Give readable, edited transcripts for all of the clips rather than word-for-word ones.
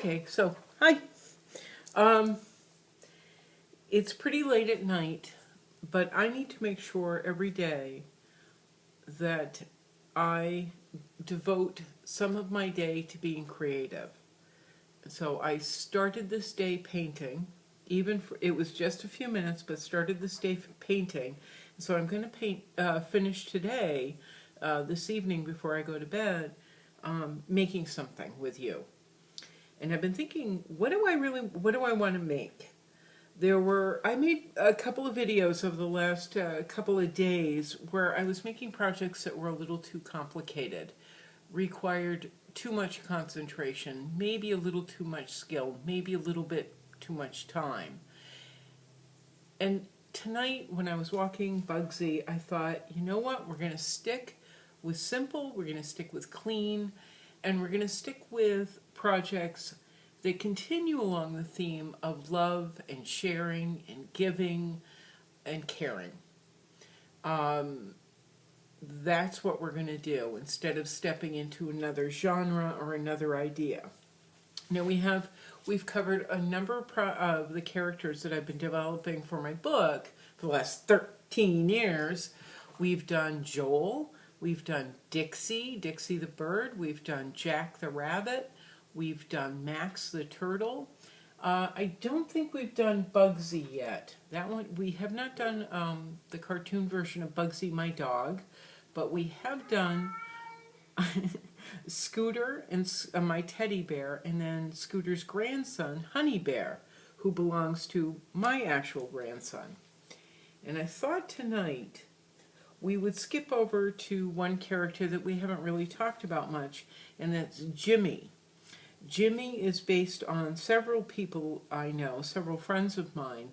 Okay, so hi. Um, it's pretty late at night, but I need to make sure every day that I devote some of my day to being creative. So I started this day painting. It was just a few minutes, but started this day painting. So I'm going to finish today, this evening before I go to bed, making something with you. And I've been thinking, what do I want to make? I made a couple of videos over the last couple of days where I was making projects that were a little too complicated, required too much concentration, maybe a little too much skill, maybe a little bit too much time. And tonight, when I was walking Bugsy, I thought, you know what, we're going to stick with simple, we're going to stick with clean, and we're going to stick with projects that continue along the theme of love and sharing and giving and caring. That's what we're going to do instead of stepping into another genre or another idea. Now we've covered a number of the characters that I've been developing for my book for the last 13 years. We've done Joel, we've done Dixie the bird, we've done Jack the rabbit, we've done Max the turtle. I don't think we've done Bugsy yet. That one we have not done the cartoon version of Bugsy my dog, but we have done Scooter and my teddy bear, and then Scooter's grandson, Honey Bear, who belongs to my actual grandson. And I thought tonight we would skip over to one character that we haven't really talked about much, and that's Jimmy. Jimmy is based on several people I know, several friends of mine.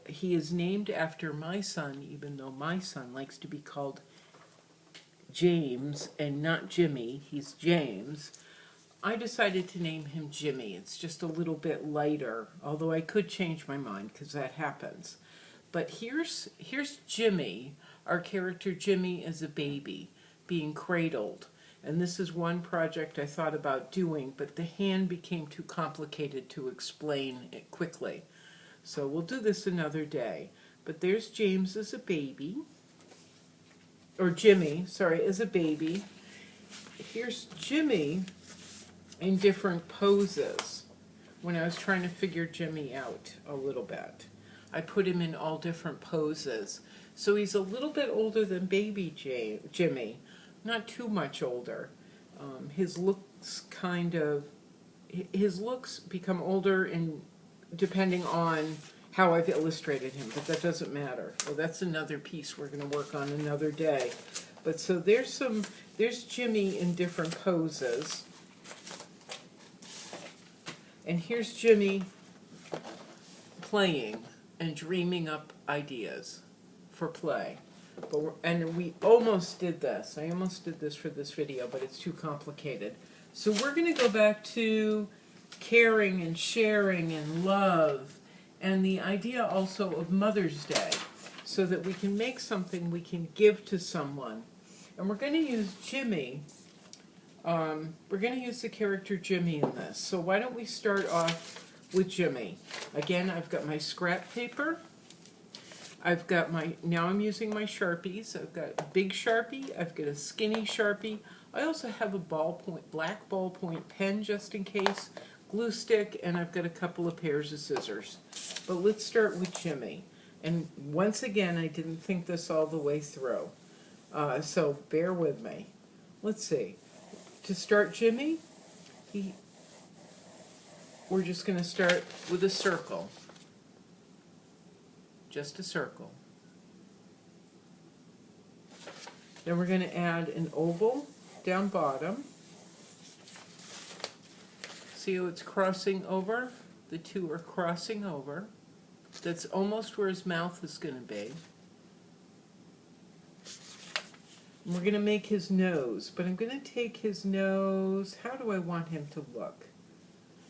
He is named after my son, even though my son likes to be called James and not Jimmy. He's James. I decided to name him Jimmy. It's just a little bit lighter, although I could change my mind because that happens. But here's Jimmy. Our character Jimmy is a baby being cradled. And this is one project I thought about doing, but the hand became too complicated to explain it quickly. So we'll do this another day. But there's James as a baby. Or Jimmy, sorry, as a baby. Here's Jimmy in different poses when I was trying to figure Jimmy out a little bit. I put him in all different poses. So he's a little bit older than baby Jimmy, not too much older. His looks become older depending on how I've illustrated him, but that doesn't matter. Well, that's another piece we're going to work on another day. But so there's Jimmy in different poses. And here's Jimmy playing and dreaming up ideas for play. And we almost did this. I almost did this for this video, but it's too complicated. So we're going to go back to caring and sharing and love, and the idea also of Mother's Day, so that we can make something we can give to someone. And we're going to use Jimmy. We're going to use the character Jimmy in this. So why don't we start off with Jimmy? Again, I've got my scrap paper. Now I'm using my Sharpies. I've got a big Sharpie. I've got a skinny Sharpie. I also have a black ballpoint pen just in case, glue stick, and I've got a couple of pairs of scissors. But let's start with Jimmy. And once again, I didn't think this all the way through. So bear with me. Let's see. To start Jimmy, we're just going to start with a circle. Just a circle. Then we're going to add an oval down bottom. See how it's crossing over? The two are crossing over. That's almost where his mouth is going to be. And we're going to make his nose, but I'm going to take his nose. How do I want him to look?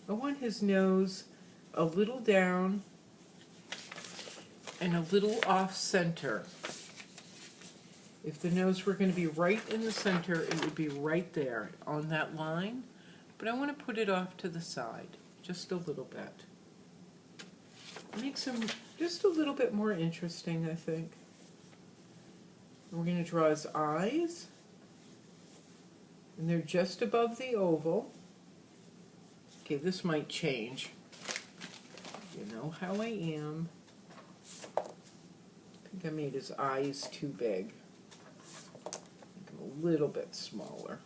I want his nose a little down and a little off center. If the nose were going to be right in the center, it would be right there on that line. but I want to put it off to the side, just a little bit. Makes him just a little bit more interesting, I think. We're going to draw his eyes, and they're just above the oval. Okay, this might change. You know how I am. I think I made his eyes too big. Make them a little bit smaller.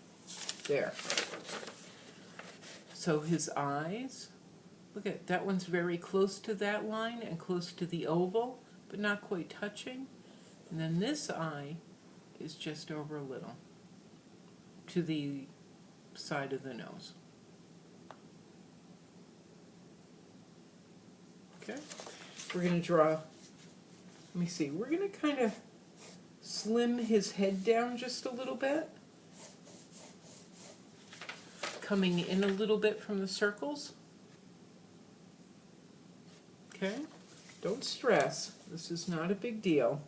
There. So his eyes, look at that one's very close to that line and close to the oval, but not quite touching. And then this eye is just over a little to the side of the nose. Okay, we're going to draw, let me see, we're going to kind of slim his head down just a little bit, coming in a little bit from the circles. Okay, don't stress, this is not a big deal,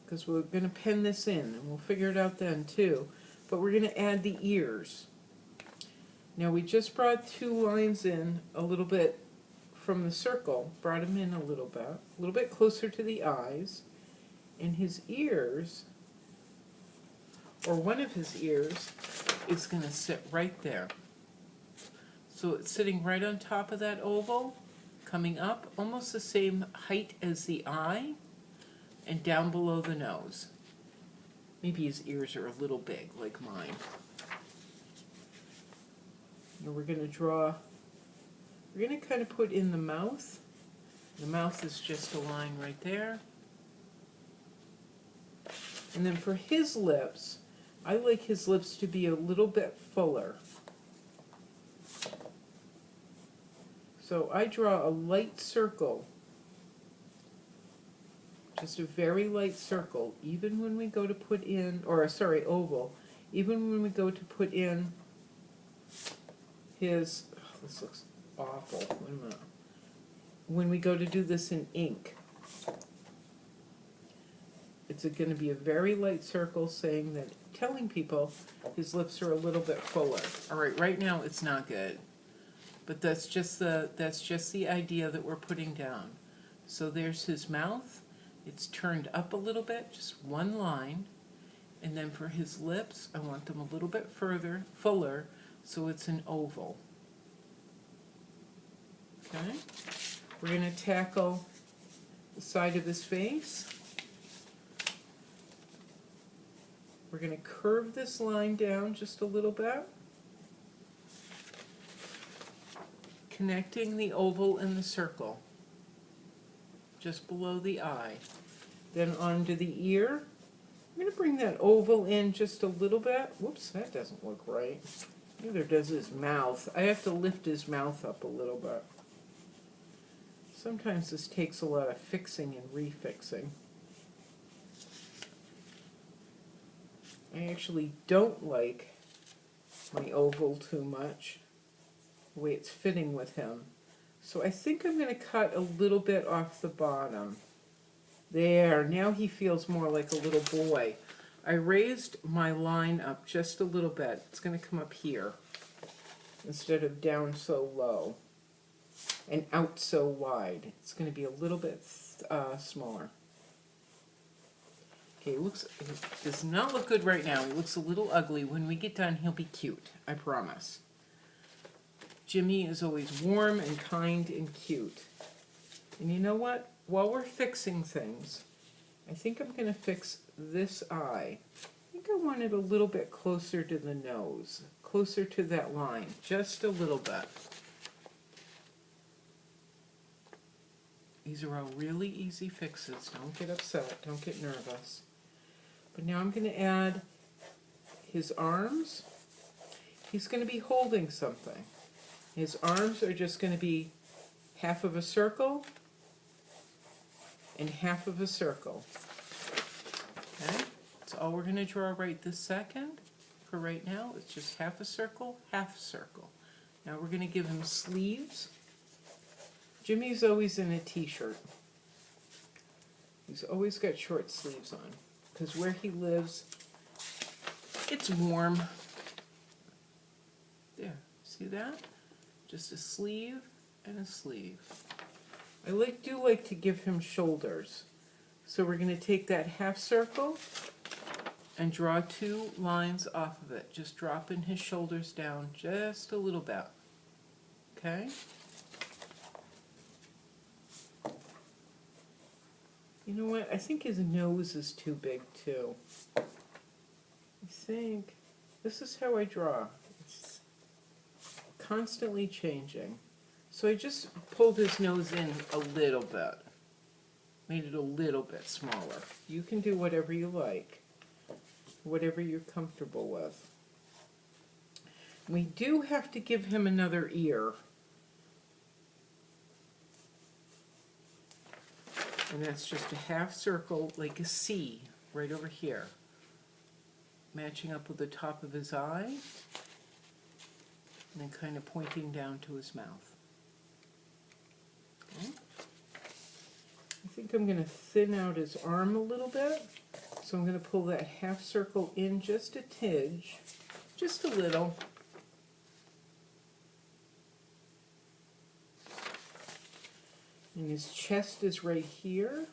because we're going to pen this in, and we'll figure it out then too. But we're going to add the ears. Now we just brought two lines in a little bit from the circle, brought them in a little bit closer to the eyes, and his ears, or one of his ears, is going to sit right there. So it's sitting right on top of that oval, coming up, almost the same height as the eye, and down below the nose. Maybe his ears are a little big, like mine. And we're going to draw, we're going to kind of put in the mouth. The mouth is just a line right there. And then for his lips, I like his lips to be a little bit fuller. So I draw a light circle, just a very light circle, even when we go to put in, or sorry, oval, even when we go to put in his, oh, this looks awful, wait a minute. When we go to do this in ink, it's going to be a very light circle saying that, telling people his lips are a little bit fuller. All right, right now it's not good, but that's just the idea that we're putting down. So there's his mouth. It's turned up a little bit, just one line, and then for his lips, I want them a little bit further, fuller, so it's an oval. Okay, we're going to tackle the side of his face. We're going to curve this line down just a little bit, connecting the oval and the circle, just below the eye. Then onto the ear. I'm going to bring that oval in just a little bit. Whoops, that doesn't look right. Neither does his mouth. I have to lift his mouth up a little bit. Sometimes this takes a lot of fixing and refixing. I actually don't like my oval too much, the way it's fitting with him. So I think I'm going to cut a little bit off the bottom. There, now he feels more like a little boy. I raised my line up just a little bit. It's going to come up here instead of down so low and out so wide. It's going to be a little bit smaller. Okay, it does not look good right now. He looks a little ugly. When we get done, he'll be cute, I promise. Jimmy is always warm and kind and cute. And you know what? While we're fixing things, I think I'm going to fix this eye. I think I want it a little bit closer to the nose, closer to that line, just a little bit. These are all really easy fixes. Don't get upset. Don't get nervous. But now I'm going to add his arms. He's going to be holding something. His arms are just going to be half of a circle and half of a circle. Okay? That's all we're going to draw right this second. For right now, it's just half a circle, half a circle. Now we're going to give him sleeves. Jimmy's always in a t-shirt. He's always got short sleeves on, because where he lives, it's warm. See that? Just a sleeve and a sleeve. I do like to give him shoulders. So we're going to take that half circle and draw 2 lines off of it. Just dropping his shoulders down just a little bit. Okay? You know what? I think his nose is too big too. I think this is how I draw. It's constantly changing. So I just pulled his nose in a little bit. Made it a little bit smaller. You can do whatever you like, whatever you're comfortable with. We do have to give him another ear. And that's just a half circle, like a C, right over here. Matching up with the top of his eye, and then kind of pointing down to his mouth. Okay. I think I'm going to thin out his arm a little bit, so I'm going to pull that half circle in just a tidge, just a little. And his chest is right here.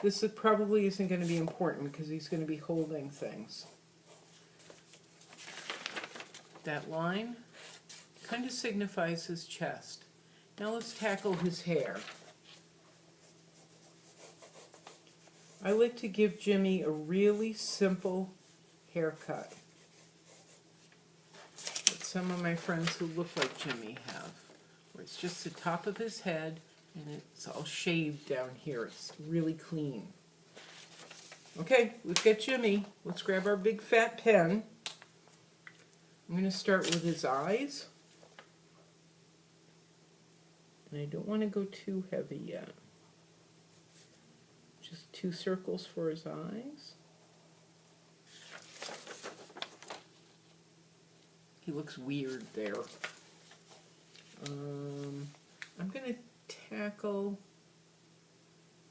This probably isn't going to be important because he's going to be holding things. That line kind of signifies his chest. Now let's tackle his hair. I like to give Jimmy a really simple haircut that some of my friends who look like Jimmy have, where it's just the top of his head and it's all shaved down here. It's really clean. Okay, we've got Jimmy. Let's grab our big fat pen. I'm going to start with his eyes. And I don't want to go too heavy yet. Just 2 circles for his eyes. He looks weird there. I'm going to tackle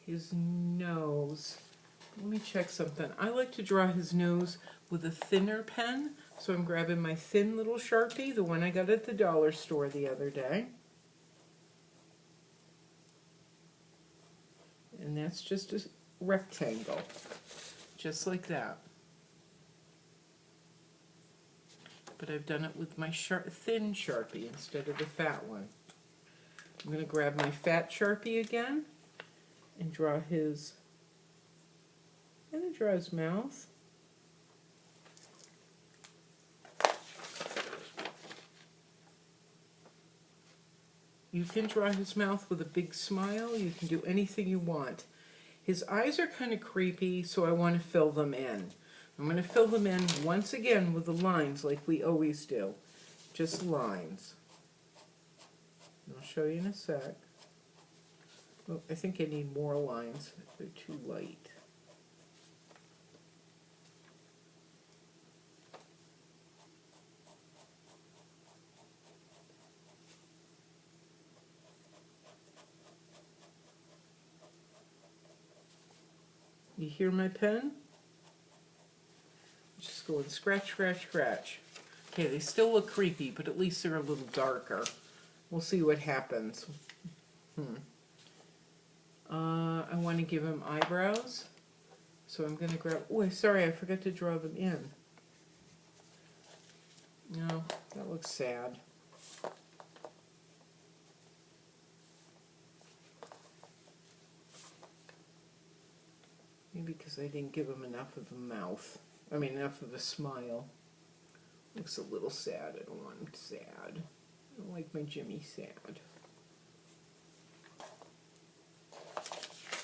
his nose. Let me check something. I like to draw his nose with a thinner pen, so I'm grabbing my thin little Sharpie, the one I got at the dollar store the other day. And that's just a rectangle, just like that. But I've done it with my thin Sharpie instead of the fat one. I'm going to grab my fat Sharpie again and draw his, mouth. You can draw his mouth with a big smile. You can do anything you want. His eyes are kind of creepy, so I want to fill them in. I'm going to fill them in once again with the lines like we always do. Just lines. I'll show you in a sec. Oh, I think I need more lines. They're too light. You hear my pen? Just going scratch, scratch, scratch. Okay, they still look creepy, but at least they're a little darker. We'll see what happens. I want to give him eyebrows. So I'm going to grab... Oh, sorry, I forgot to draw them in. No, that looks sad. Maybe because I didn't give him enough of a mouth. I mean, enough of a smile. Looks a little sad. I don't want him sad. I don't like my Jimmy sad.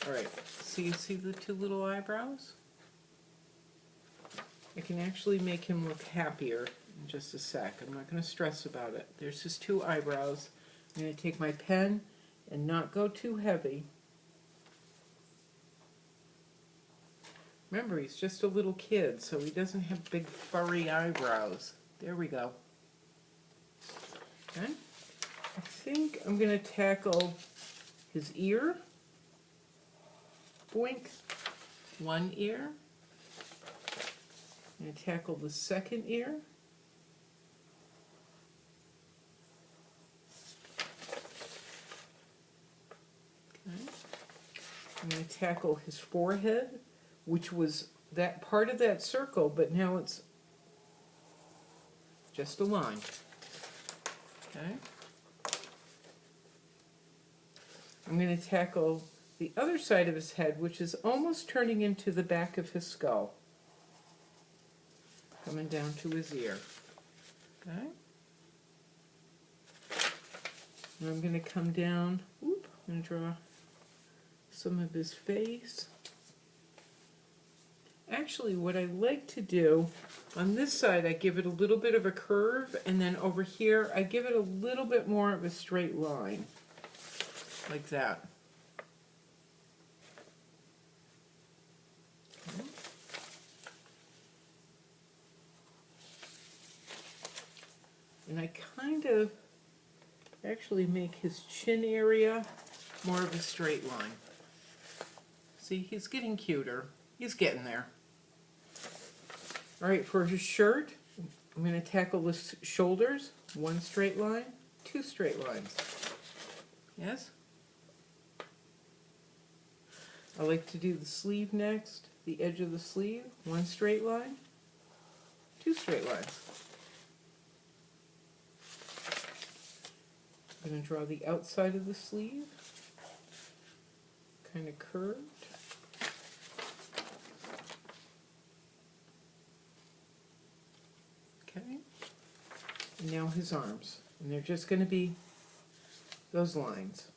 Alright, so you see the 2 little eyebrows? I can actually make him look happier in just a sec. I'm not going to stress about it. There's his 2 eyebrows. I'm going to take my pen and not go too heavy. Remember, he's just a little kid, so he doesn't have big furry eyebrows. There we go. Okay. I think I'm going to tackle his ear. Boink. 1 ear. I'm going to tackle the second ear. I'm going to tackle his forehead, which was that part of that circle, but now it's just a line. Okay. I'm going to tackle the other side of his head, which is almost turning into the back of his skull, coming down to his ear. Okay. And I'm going to come down, and draw some of his face. Actually, what I like to do, on this side I give it a little bit of a curve, and then over here I give it a little bit more of a straight line, like that. Okay. And I kind of actually make his chin area more of a straight line. See, he's getting cuter. He's getting there. All right, for his shirt, I'm going to tackle the shoulders. One straight line, two straight lines. Yes? I like to do the sleeve next. The edge of the sleeve, one straight line, two straight lines. I'm going to draw the outside of the sleeve, kind of curved. Okay. And now his arms. And they're just going to be those lines.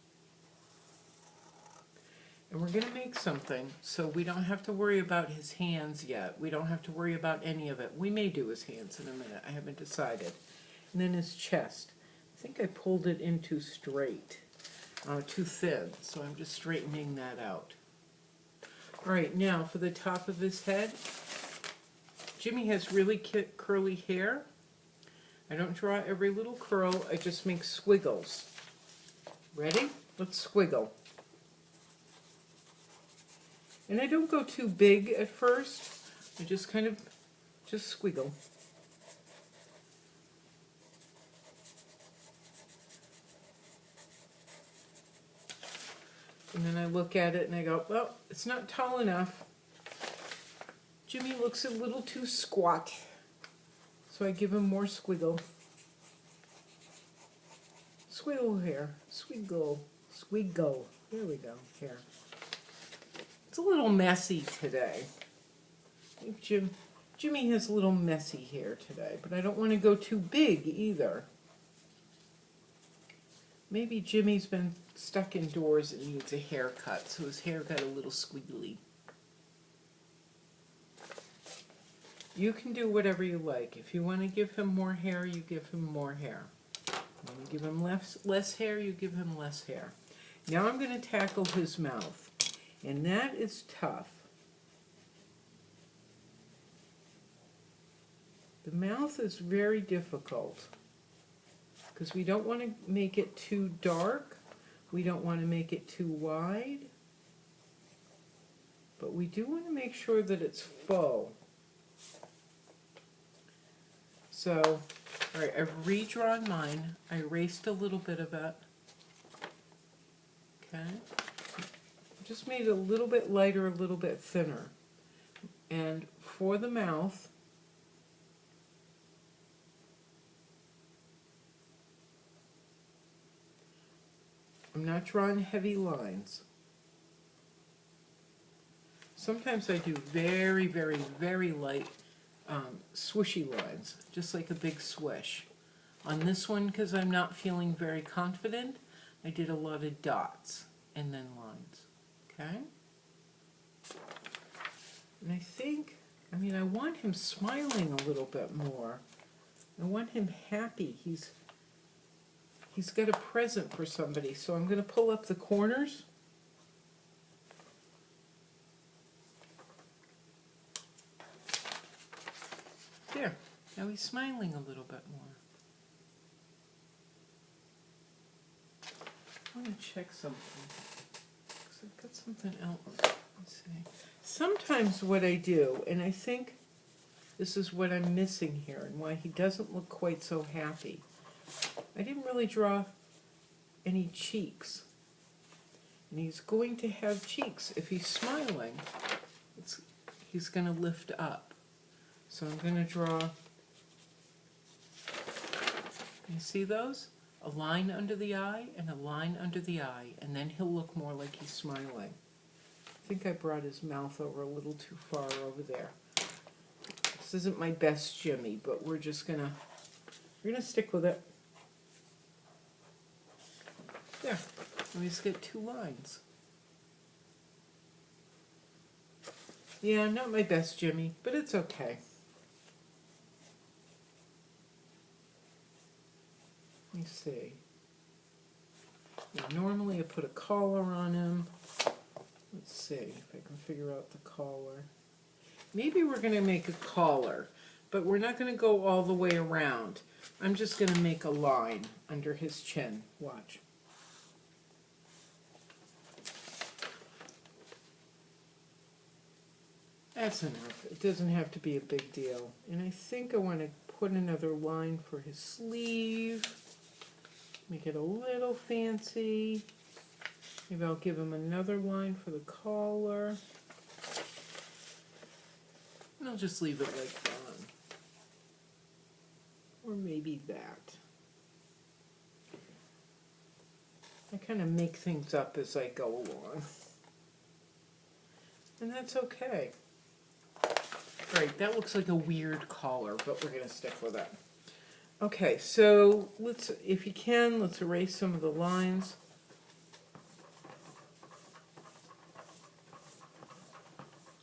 And we're going to make something so we don't have to worry about his hands yet. We don't have to worry about any of it. We may do his hands in a minute. I haven't decided. And then his chest. I think I pulled it in too straight, too thin, so I'm just straightening that out. All right, now for the top of his head, Jimmy has really curly hair. I don't draw every little curl, I just make squiggles. Ready? Let's squiggle. And I don't go too big at first, I just kind of squiggle. And then I look at it and I go, well, it's not tall enough. Jimmy looks a little too squat. So I give him more squiggle. Squiggle here. Squiggle. Squiggle. There we go. Here. It's a little messy today. I think Jimmy has a little messy hair today, but I don't want to go too big either. Maybe Jimmy's been stuck indoors and needs a haircut, so his hair got a little squiggly. You can do whatever you like. If you want to give him more hair, you give him more hair. When you give him less hair, you give him less hair. Now I'm going to tackle his mouth, and that is tough. The mouth is very difficult because we don't want to make it too dark. We don't want to make it too wide. But we do want to make sure that it's full. So, all right, I've redrawn mine. I erased a little bit of it. Okay. Just made it a little bit lighter, a little bit thinner. And for the mouth, I'm not drawing heavy lines. Sometimes I do very, very, very light swishy lines, just like a big swish. On this one, because I'm not feeling very confident, I did a lot of dots and then lines. Okay? And I think, I want him smiling a little bit more. I want him happy. He's got a present for somebody, so I'm going to pull up the corners. There. Now he's smiling a little bit more. I want to check something. Because I've got something else. Let's see. Sometimes what I do, and I think this is what I'm missing here and why he doesn't look quite so happy. I didn't really draw any cheeks. And he's going to have cheeks. If he's smiling, he's going to lift up. So I'm going to draw, you see those? A line under the eye and a line under the eye, and then he'll look more like he's smiling. I think I brought his mouth over a little too far over there. This isn't my best Jimmy, but we're gonna stick with it. There, let me just get 2 lines. Yeah, not my best Jimmy, but it's okay. Let me see. Now, normally I put a collar on him. Let's see if I can figure out the collar. Maybe we're going to make a collar, but we're not going to go all the way around. I'm just going to make a line under his chin. Watch. That's enough. It doesn't have to be a big deal. And I think I want to put another line for his sleeve. Make it a little fancy. Maybe I'll give him another line for the collar. And I'll just leave it like that. Or maybe that. I kind of make things up as I go along. And that's okay. Right, that looks like a weird collar, but we're going to stick with it. Okay, so let's, if you can, let's erase some of the lines.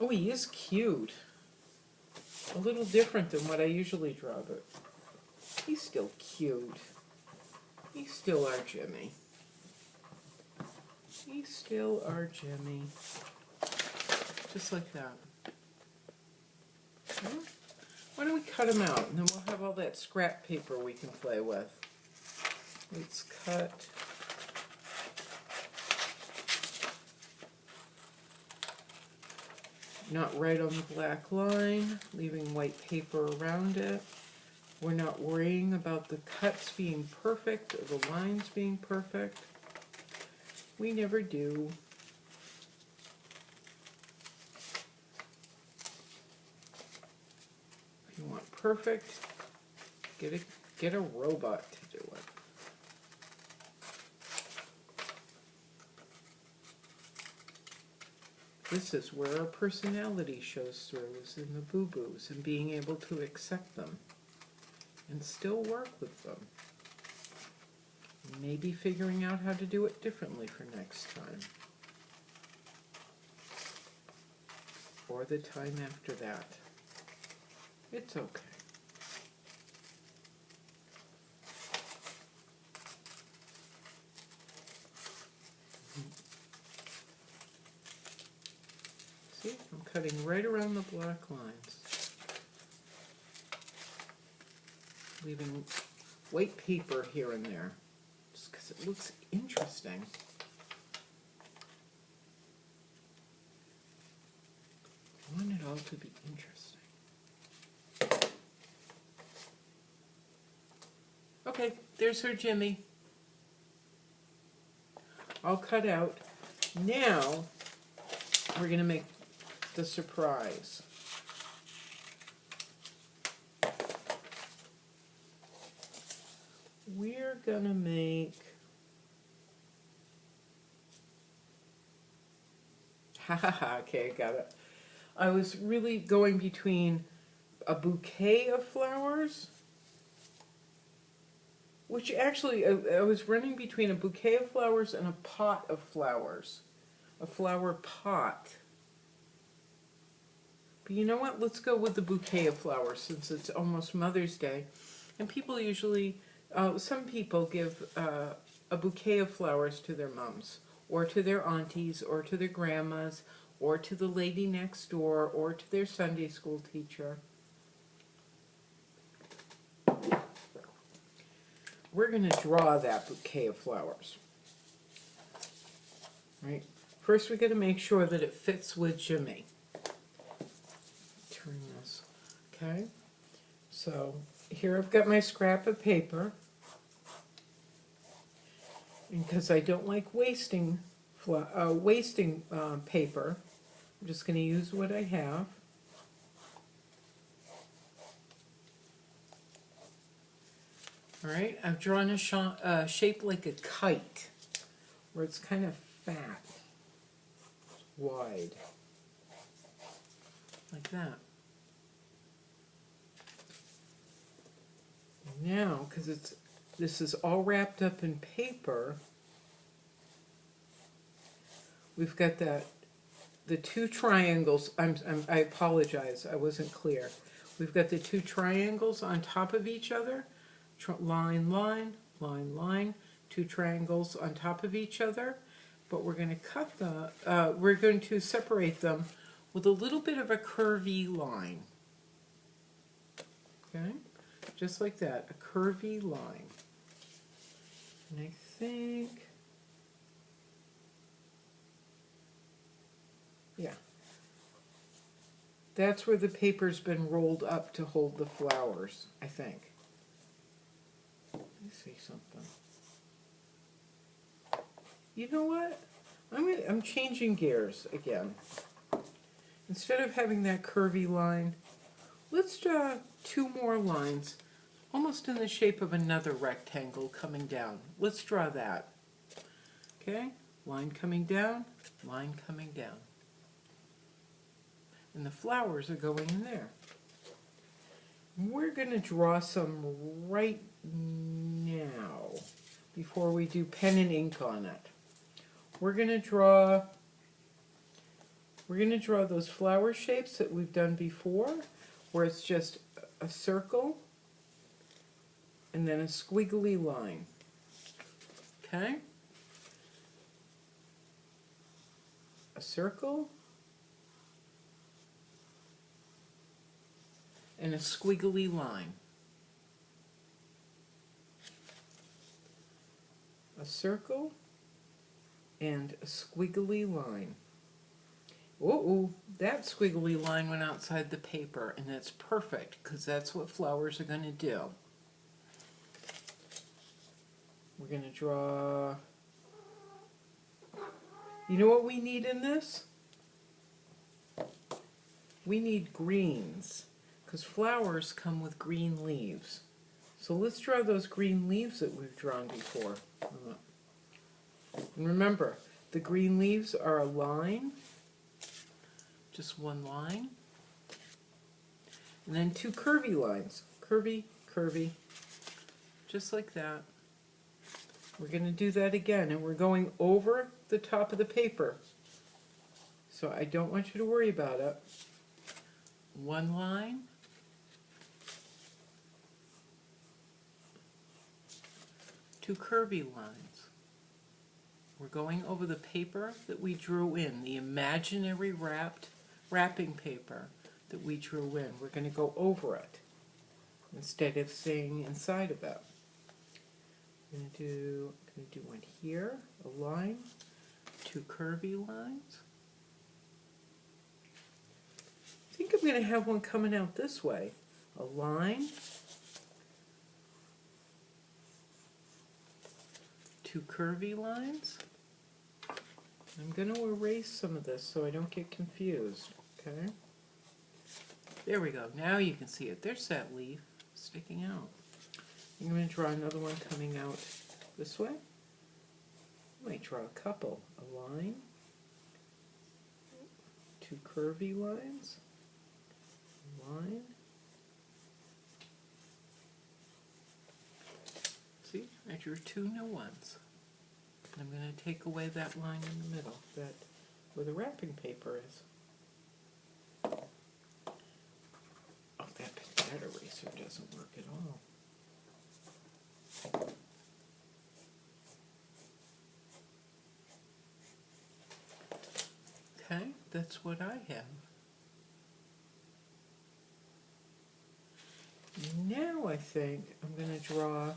Oh, he is cute. A little different than what I usually draw, but he's still cute. He's still our Jimmy. He's still our Jimmy. Just like that. Why don't we cut him out, and then we'll have all that scrap paper we can play with. Let's cut. Not right on the black line, leaving white paper around it. We're not worrying about the cuts being perfect or the lines being perfect. We never do. If you want perfect, get a robot to do it. This is where our personality shows through, is in the boo-boos and being able to accept them and still work with them. Maybe figuring out how to do it differently for next time. Or the time after that. It's okay. See, I'm cutting right around the black lines. Leaving white paper here and there, just because it looks interesting. I want it all to be interesting. Okay, there's her Jimmy. All cut out. Now, we're going to make the surprise. We're going to make... Okay, I got it. I was really going between a bouquet of flowers, which actually, I was running between a bouquet of flowers and a pot of flowers. A flower pot. But you know what? Let's go with the bouquet of flowers since it's almost Mother's Day. And people usually, some people give a bouquet of flowers to their mums, or to their aunties, or to their grandmas, or to the lady next door, or to their Sunday school teacher. We're going to draw that bouquet of flowers. Right? First, we got to make sure that it fits with Jimmy. Turn this. Okay? So, here I've got my scrap of paper. And because I don't like wasting wasting paper. I'm just going to use what I have. All right, I've drawn a shape like a kite, where it's kind of fat, wide, like that. Now, because this is all wrapped up in paper, we've got the two triangles. I apologize, I wasn't clear. We've got the two triangles on top of each other. Line, line, line, line, two triangles on top of each other, but we're going to we're going to separate them with a little bit of a curvy line. Okay, just like that, a curvy line. And I think, yeah, that's where the paper's been rolled up to hold the flowers, I think. Let me see something. You know what? I'm changing gears again. Instead of having that curvy line, let's draw two more lines, almost in the shape of another rectangle coming down. Let's draw that. Okay? Line coming down, line coming down. And the flowers are going in there. We're going to draw some right now before we do pen and ink on it. We're going to draw those flower shapes that we've done before, where it's just a circle and then a squiggly line. Okay? A circle and a squiggly line. A circle and a squiggly line. Whoa, that squiggly line went outside the paper, and that's perfect because that's what flowers are going to do. We're going to draw. You know what we need in this? We need greens, because flowers come with green leaves. So let's draw those green leaves that we've drawn before. And remember, the green leaves are a line, just one line, and then two curvy lines. Curvy, curvy, just like that. We're going to do that again, and we're going over the top of the paper. So I don't want you to worry about it. One line, two curvy lines. We're going over the paper that we drew in, the imaginary wrapping paper that we drew in. We're going to go over it instead of staying inside of it. I'm going to do one here, a line, two curvy lines. I think I'm going to have one coming out this way. A line, two curvy lines. I'm going to erase some of this so I don't get confused, okay? There we go. Now you can see it. There's that leaf sticking out. I'm going to draw another one coming out this way. I might draw a couple. A line, two curvy lines, line. See, I drew two new ones. And I'm going to take away that line in the middle, where the wrapping paper is. Oh, that eraser doesn't work at all. Okay, that's what I have. Now I think I'm going to draw, let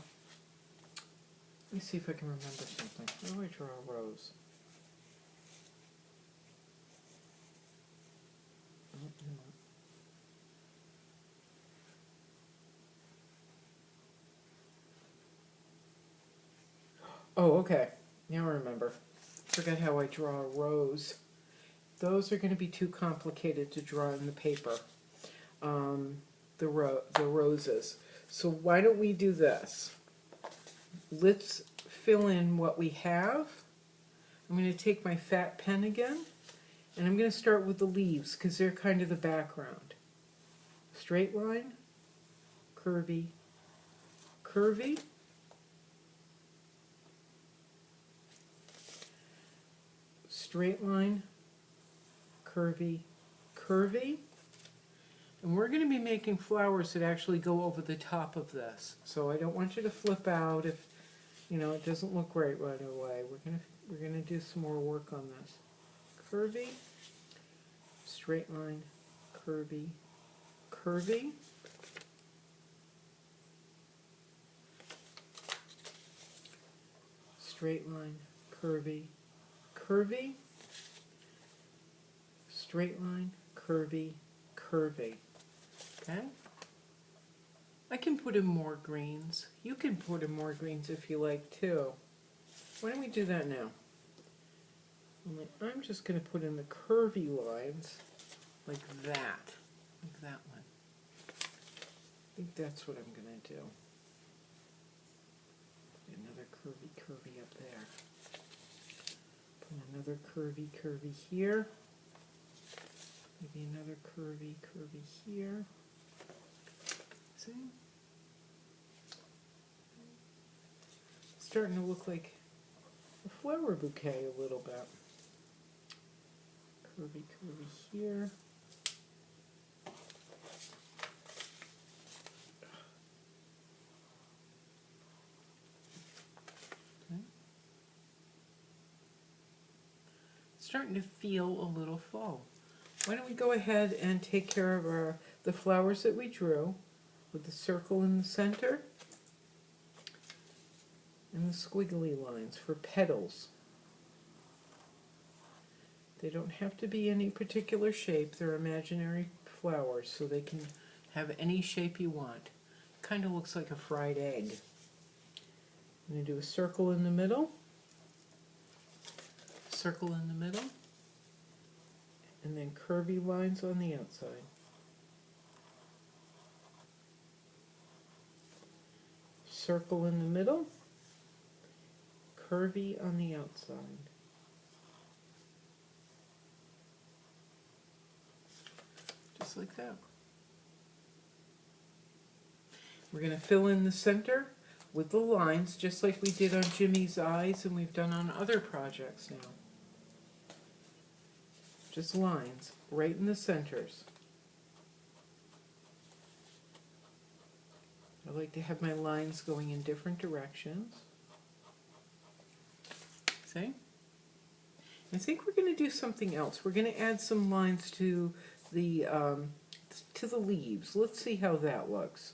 me see if I can remember something. How do I draw a rose? Oh, okay. Now I remember. Forget how I draw a rose. Those are going to be too complicated to draw in the paper, the roses. So why don't we do this? Let's fill in what we have. I'm going to take my fat pen again, and I'm going to start with the leaves because they're kind of the background. Straight line, curvy, curvy, straight line, curvy, curvy. And we're going to be making flowers that actually go over the top of this. So I don't want you to flip out if, you know, it doesn't look right away. We're going to do some more work on this. Curvy, straight line, curvy, curvy. Straight line, curvy, curvy. Straight line, curvy, curvy. Okay? I can put in more greens. You can put in more greens if you like too. Why don't we do that now? I'm just going to put in the curvy lines like that. Like that one. I think that's what I'm going to do. Put another curvy, curvy up there. Put another curvy, curvy here. Maybe another curvy, curvy here. See? It's starting to look like a flower bouquet a little bit. Curvy, curvy here. Okay. It's starting to feel a little fall. Why don't we go ahead and take care of the flowers that we drew with the circle in the center and the squiggly lines for petals. They don't have to be any particular shape. They're imaginary flowers, so they can have any shape you want. Kind of looks like a fried egg. I'm going to do a circle in the middle, circle in the middle, and then curvy lines on the outside. Circle in the middle, curvy on the outside. Just like that. We're going to fill in the center with the lines, just like we did on Jimmy's eyes and we've done on other projects now. Just lines, right in the centers. I like to have my lines going in different directions. See? I think we're going to do something else. We're going to add some lines to the leaves. Let's see how that looks.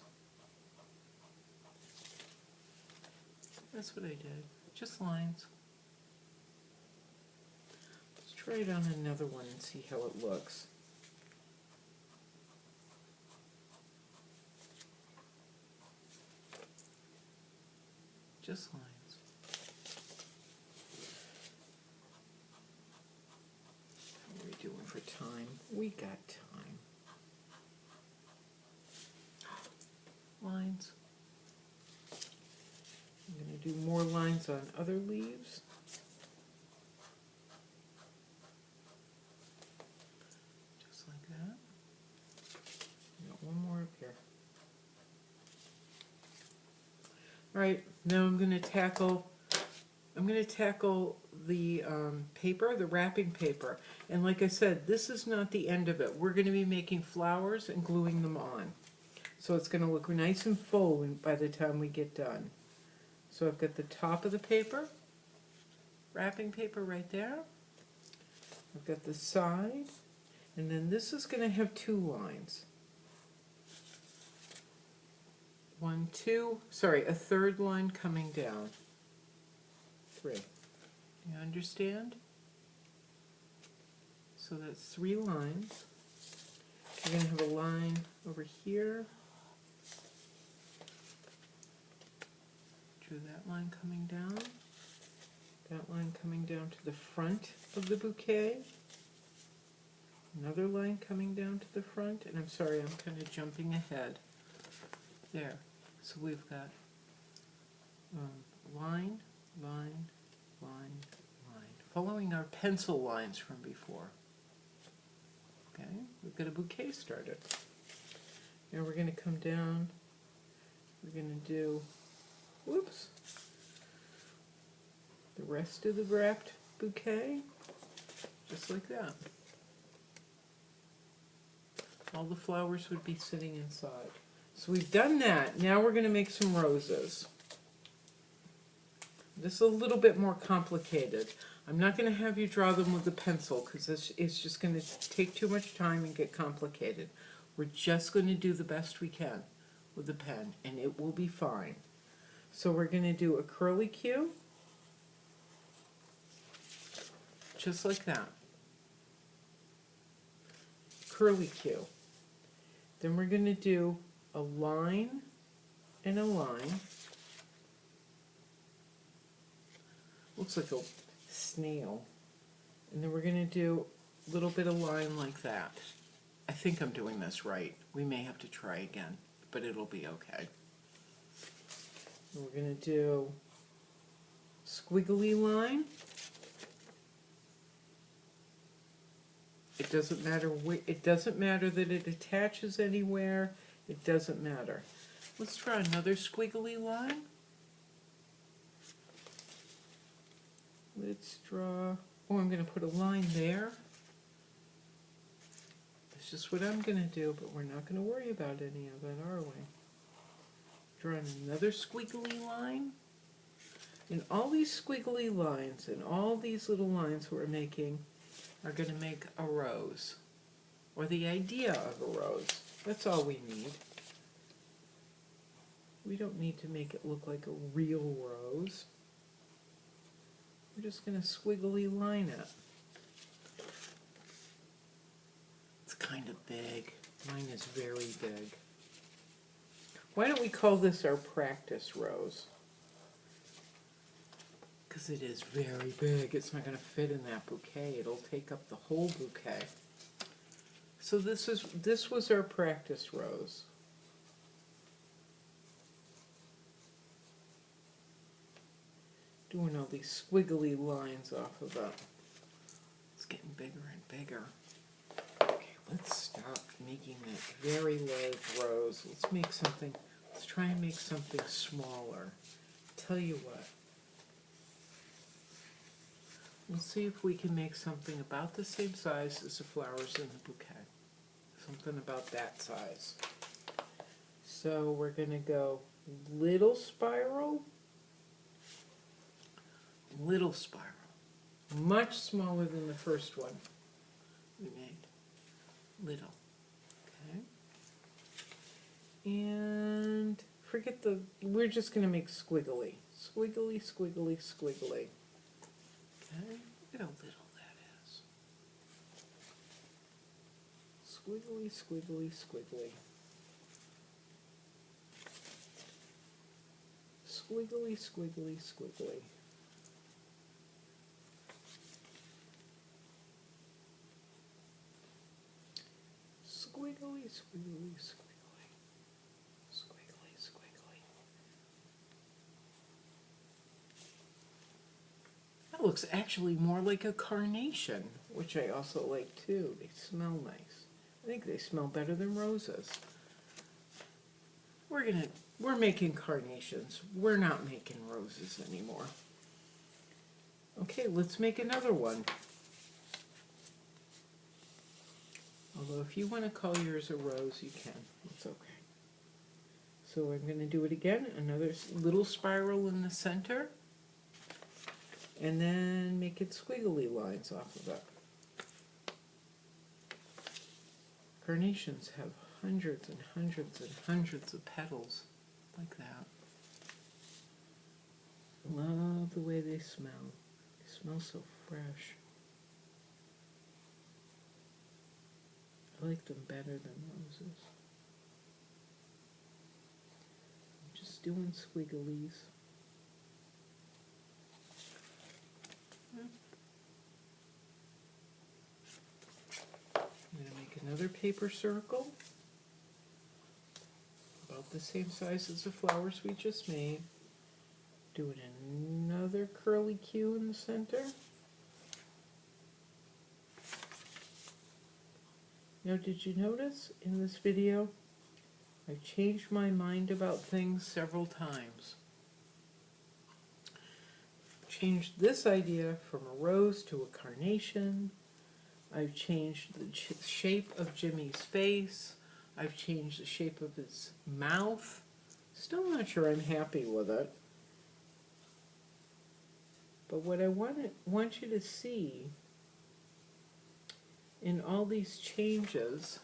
That's what I did. Just lines. Let's try it on another one and see how it looks. Just lines. How are we doing for time? We got time. Lines. I'm going to do more lines on other leaves. Just like that. Got one more up here. All right, now I'm going to tackle the paper, the wrapping paper. And like I said, this is not the end of it. We're going to be making flowers and gluing them on. So it's going to look nice and full by the time we get done. So I've got the top of the paper, wrapping paper right there. I've got the side, and then this is going to have two lines. One, two, sorry, a third line coming down. Three. You understand? So that's 3 lines. We're going to have a line over here. Drew that line coming down. That line coming down to the front of the bouquet. Another line coming down to the front, and I'm sorry, I'm kind of jumping ahead. There. So we've got line, line, line, line, following our pencil lines from before. Okay, we've got a bouquet started. Now we're going to come down, we're going to do, whoops, the rest of the wrapped bouquet, just like that. All the flowers would be sitting inside. So we've done that. Now we're going to make some roses. This is a little bit more complicated. I'm not going to have you draw them with a pencil because it's just going to take too much time and get complicated. We're just going to do the best we can with a pen, and it will be fine. So we're going to do a curly Q, just like that. Curly Q. Then we're going to do a line and a line. Looks like a snail. And then we're going to do a little bit of line like that. I think I'm doing this right. We may have to try again, but it'll be okay. And we're going to do squiggly line. It doesn't matter it doesn't matter that it attaches anywhere. It doesn't matter. Let's try another squiggly line. Let's draw, oh, I'm going to put a line there. That's just what I'm going to do, but we're not going to worry about any of it, are we? Drawing another squiggly line. And all these squiggly lines and all these little lines we're making are going to make a rose, or the idea of a rose. That's all we need. We don't need to make it look like a real rose. We're just going to squiggly line it. It's kind of big. Mine is very big. Why don't we call this our practice rose? Because it is very big. It's not going to fit in that bouquet. It'll take up the whole bouquet. So this was our practice rose. Doing all these squiggly lines off of it. It's getting bigger and bigger. Okay, let's stop making that very large rose. Let's make something, let's try and make something smaller. Tell you what. We'll see if we can make something about the same size as the flowers in the bouquet. Something about that size. So we're going to go little spiral, little spiral. Much smaller than the first one we made. Little. Okay. And forget the, we're just going to make squiggly. Squiggly, squiggly, squiggly. Okay, look at how little that is. Squiggly, squiggly, squiggly. Squiggly, squiggly, squiggly. Squiggly, squiggly, squiggly. Squiggly, squiggly. That looks actually more like a carnation, which I also like too. They smell nice. I think they smell better than roses. We're making carnations. We're not making roses anymore. Okay, let's make another one. Although if you want to call yours a rose, you can. It's okay. So I'm going to do it again. Another little spiral in the center. And then make it squiggly lines off of it. Carnations have hundreds and hundreds and hundreds of petals like that. Love the way they smell. They smell so fresh. I like them better than roses. I'm just doing squigglies. another paper circle, about the same size as the flowers we just made. Doing another curly Q in the center. Now, did you notice in this video, I've changed my mind about things several times. Changed this idea from a rose to a carnation. I've changed the shape of Jimmy's face. I've changed the shape of his mouth. Still not sure I'm happy with it. But what I want you to see in all these changes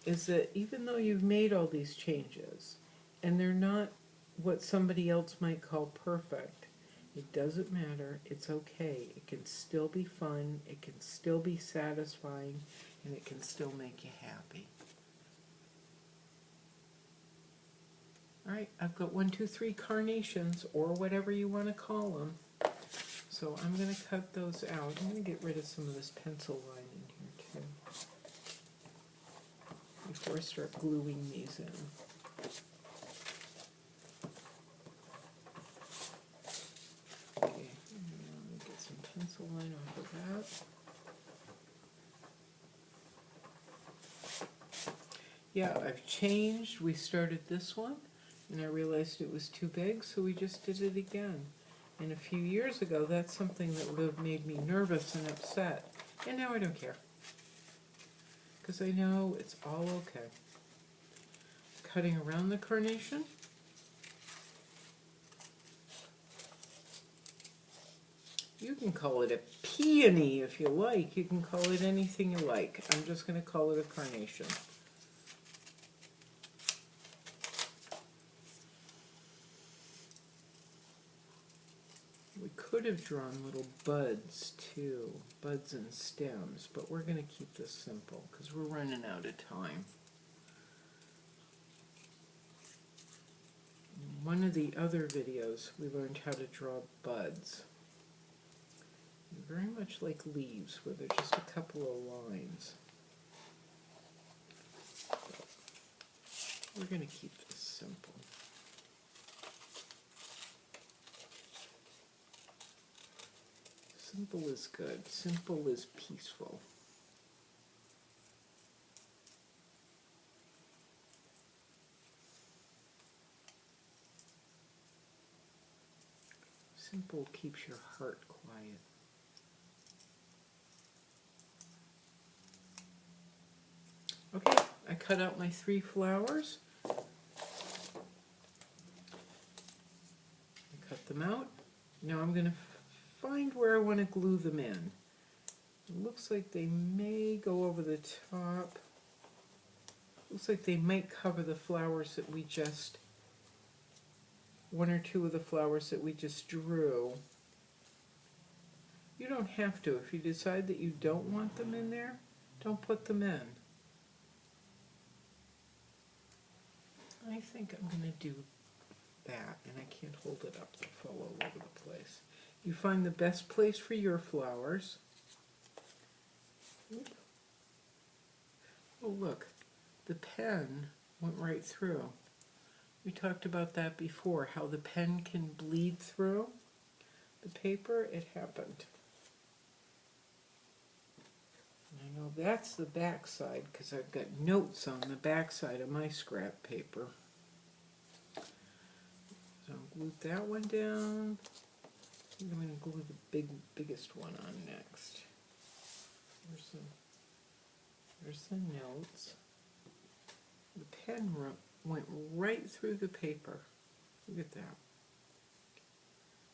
is that even though you've made all these changes, and they're not what somebody else might call perfect, it doesn't matter, it's okay. It can still be fun, it can still be satisfying, and it can still make you happy. Alright, I've got 1, 2, 3 carnations, or whatever you want to call them. So I'm going to cut those out. I'm going to get rid of some of this pencil line in here too, before I start gluing these in. Okay, I'm going to get some pencil line off of that. Yeah, I've changed. We started this one, and I realized it was too big, so we just did it again. And a few years ago, that's something that would have made me nervous and upset. And now I don't care. Because I know it's all okay. Cutting around the carnation. You can call it a peony if you like. You can call it anything you like. I'm just going to call it a carnation. We could have drawn little buds too, buds and stems, but we're going to keep this simple because we're running out of time. In one of the other videos, we learned how to draw buds. They're very much like leaves, where they're just a couple of lines. We're going to keep this simple. Simple is good. Simple is peaceful. Simple keeps your heart quiet. Okay, I cut out my 3 flowers. I cut them out. Now I'm going to find where I want to glue them in. It looks like they may go over the top. Looks like they might cover the flowers that we just, 1 or 2 of the flowers that we just drew. You don't have to. If you decide that you don't want them in there, don't put them in. I think I'm going to do that, and I can't hold it up, they'll fall all over the place. You find the best place for your flowers. Oop. Oh look, the pen went right through. We talked about that before, how the pen can bleed through the paper. It happened. And I know that's the back side because I've got notes on the back side of my scrap paper. So I'll glue that one down. I'm going to glue the biggest one on next. There's the notes. The pen went right through the paper. Look at that.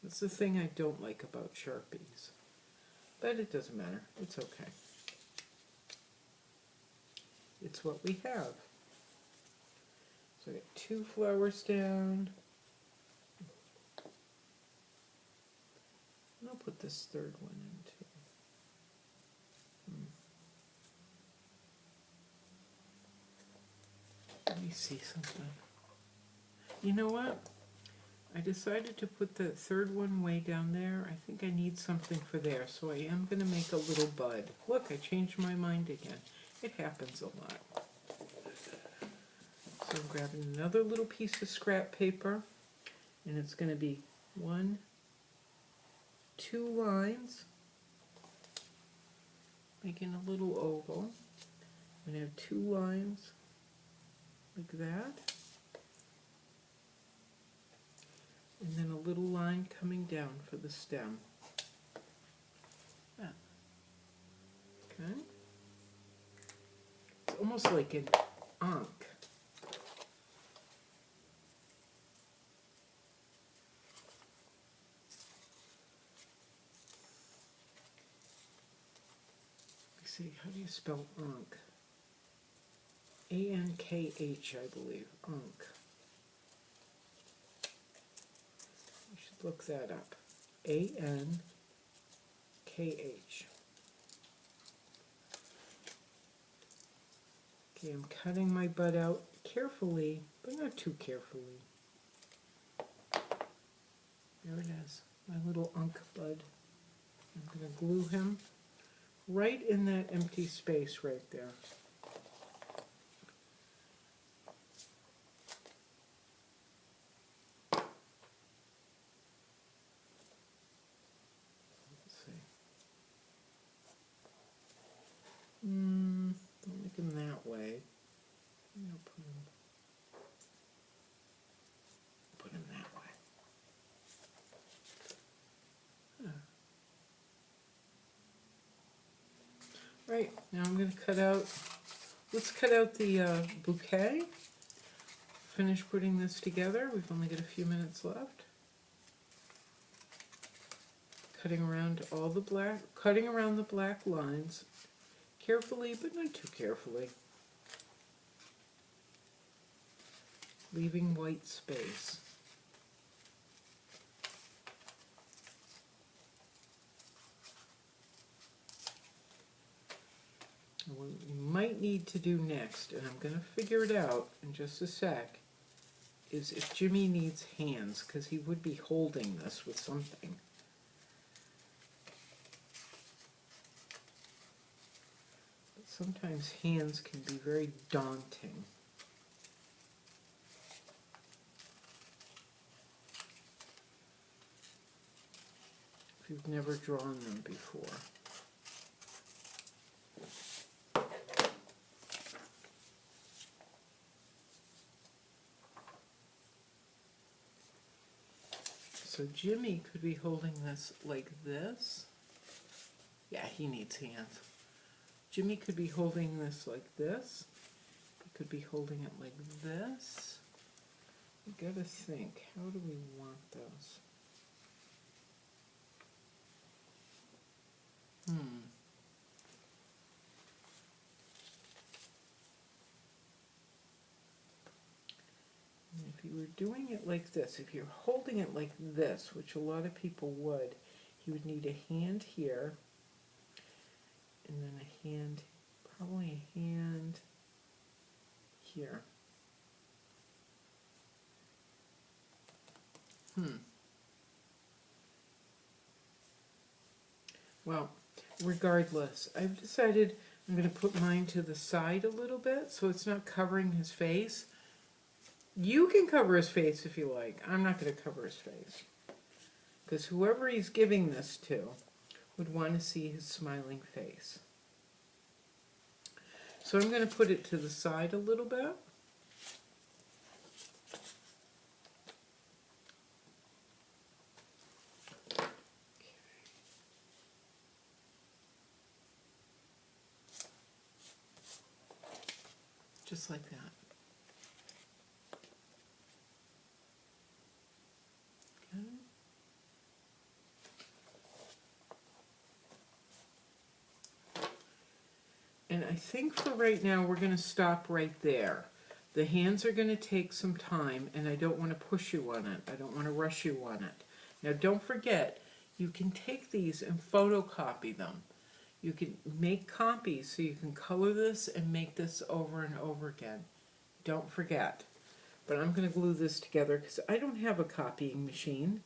That's the thing I don't like about Sharpies. But it doesn't matter. It's okay. It's what we have. So I got 2 flowers down. And I'll put this 3rd one in too. Let me see something. You know what? I decided to put the third one way down there. I think I need something for there, so I am going to make a little bud. Look, I changed my mind again. It happens a lot. So I'm grabbing another little piece of scrap paper, and it's going to be 1, 2 lines, making a little oval. I'm going to have 2 lines like that. And then a little line coming down for the stem. Yeah. Okay. It's almost like an ankh. Let's see, how do you spell ankh? A-N-K-H, I believe. Ankh. Look that up. A-N-K-H. Okay, I'm cutting my bud out carefully, but not too carefully. There it is, my little ankh bud. I'm going to glue him right in that empty space right there. Don't make him that way. Put him that way. Huh. Right, now I'm going to cut out, let's cut out the bouquet. Finish putting this together. We've only got a few minutes left. Cutting around all the black, cutting around the black lines. Carefully, but not too carefully. Leaving white space. And what we might need to do next, and I'm going to figure it out in just a sec, is if Jimmy needs hands, because he would be holding this with something. Sometimes hands can be very daunting. If you've never drawn them before. So Jimmy could be holding this like this. Yeah, he needs hands. Jimmy could be holding this like this. He could be holding it like this. We gotta think, how do we want those? And if you were doing it like this, if you're holding it like this, which a lot of people would, you would need a hand here, and then a hand, probably a hand here. Well, regardless, I've decided I'm going to put mine to the side a little bit so it's not covering his face. You can cover his face if you like. I'm not going to cover his face. Because whoever he's giving this to would want to see his smiling face. So I'm going to put it to the side a little bit. Just like that. Okay. And I think for right now we're going to stop right there. The hands are going to take some time, and I don't want to push you on it. I don't want to rush you on it. Now don't forget, you can take these and photocopy them. You can make copies so you can color this and make this over and over again. Don't forget. But I'm going to glue this together because I don't have a copying machine.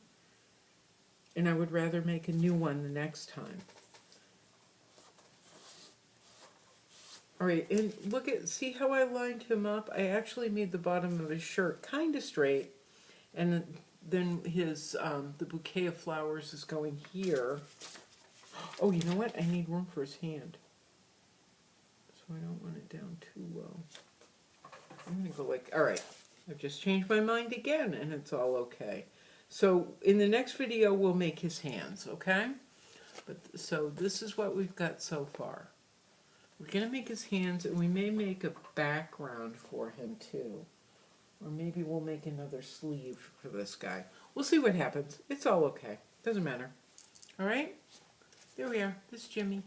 And I would rather make a new one the next time. Alright, and see how I lined him up? I actually made the bottom of his shirt kind of straight. And then the bouquet of flowers is going here. Oh, you know what? I need room for his hand. So I don't want it down too low. I'm going to go like, alright, I've just changed my mind again, and it's all okay. So in the next video, we'll make his hands, okay? So this is what we've got so far. We're going to make his hands, and we may make a background for him too. Or maybe we'll make another sleeve for this guy. We'll see what happens. It's all okay. Doesn't matter. Alright? There we are. There's Jimmy.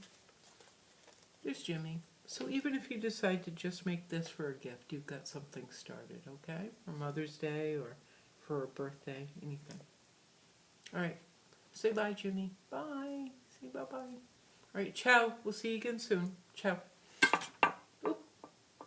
There's Jimmy. So even if you decide to just make this for a gift, you've got something started, okay? For Mother's Day or for a birthday, anything. Alright. Say bye, Jimmy. Bye. Say bye-bye. Alright, ciao. We'll see you again soon. Ciao.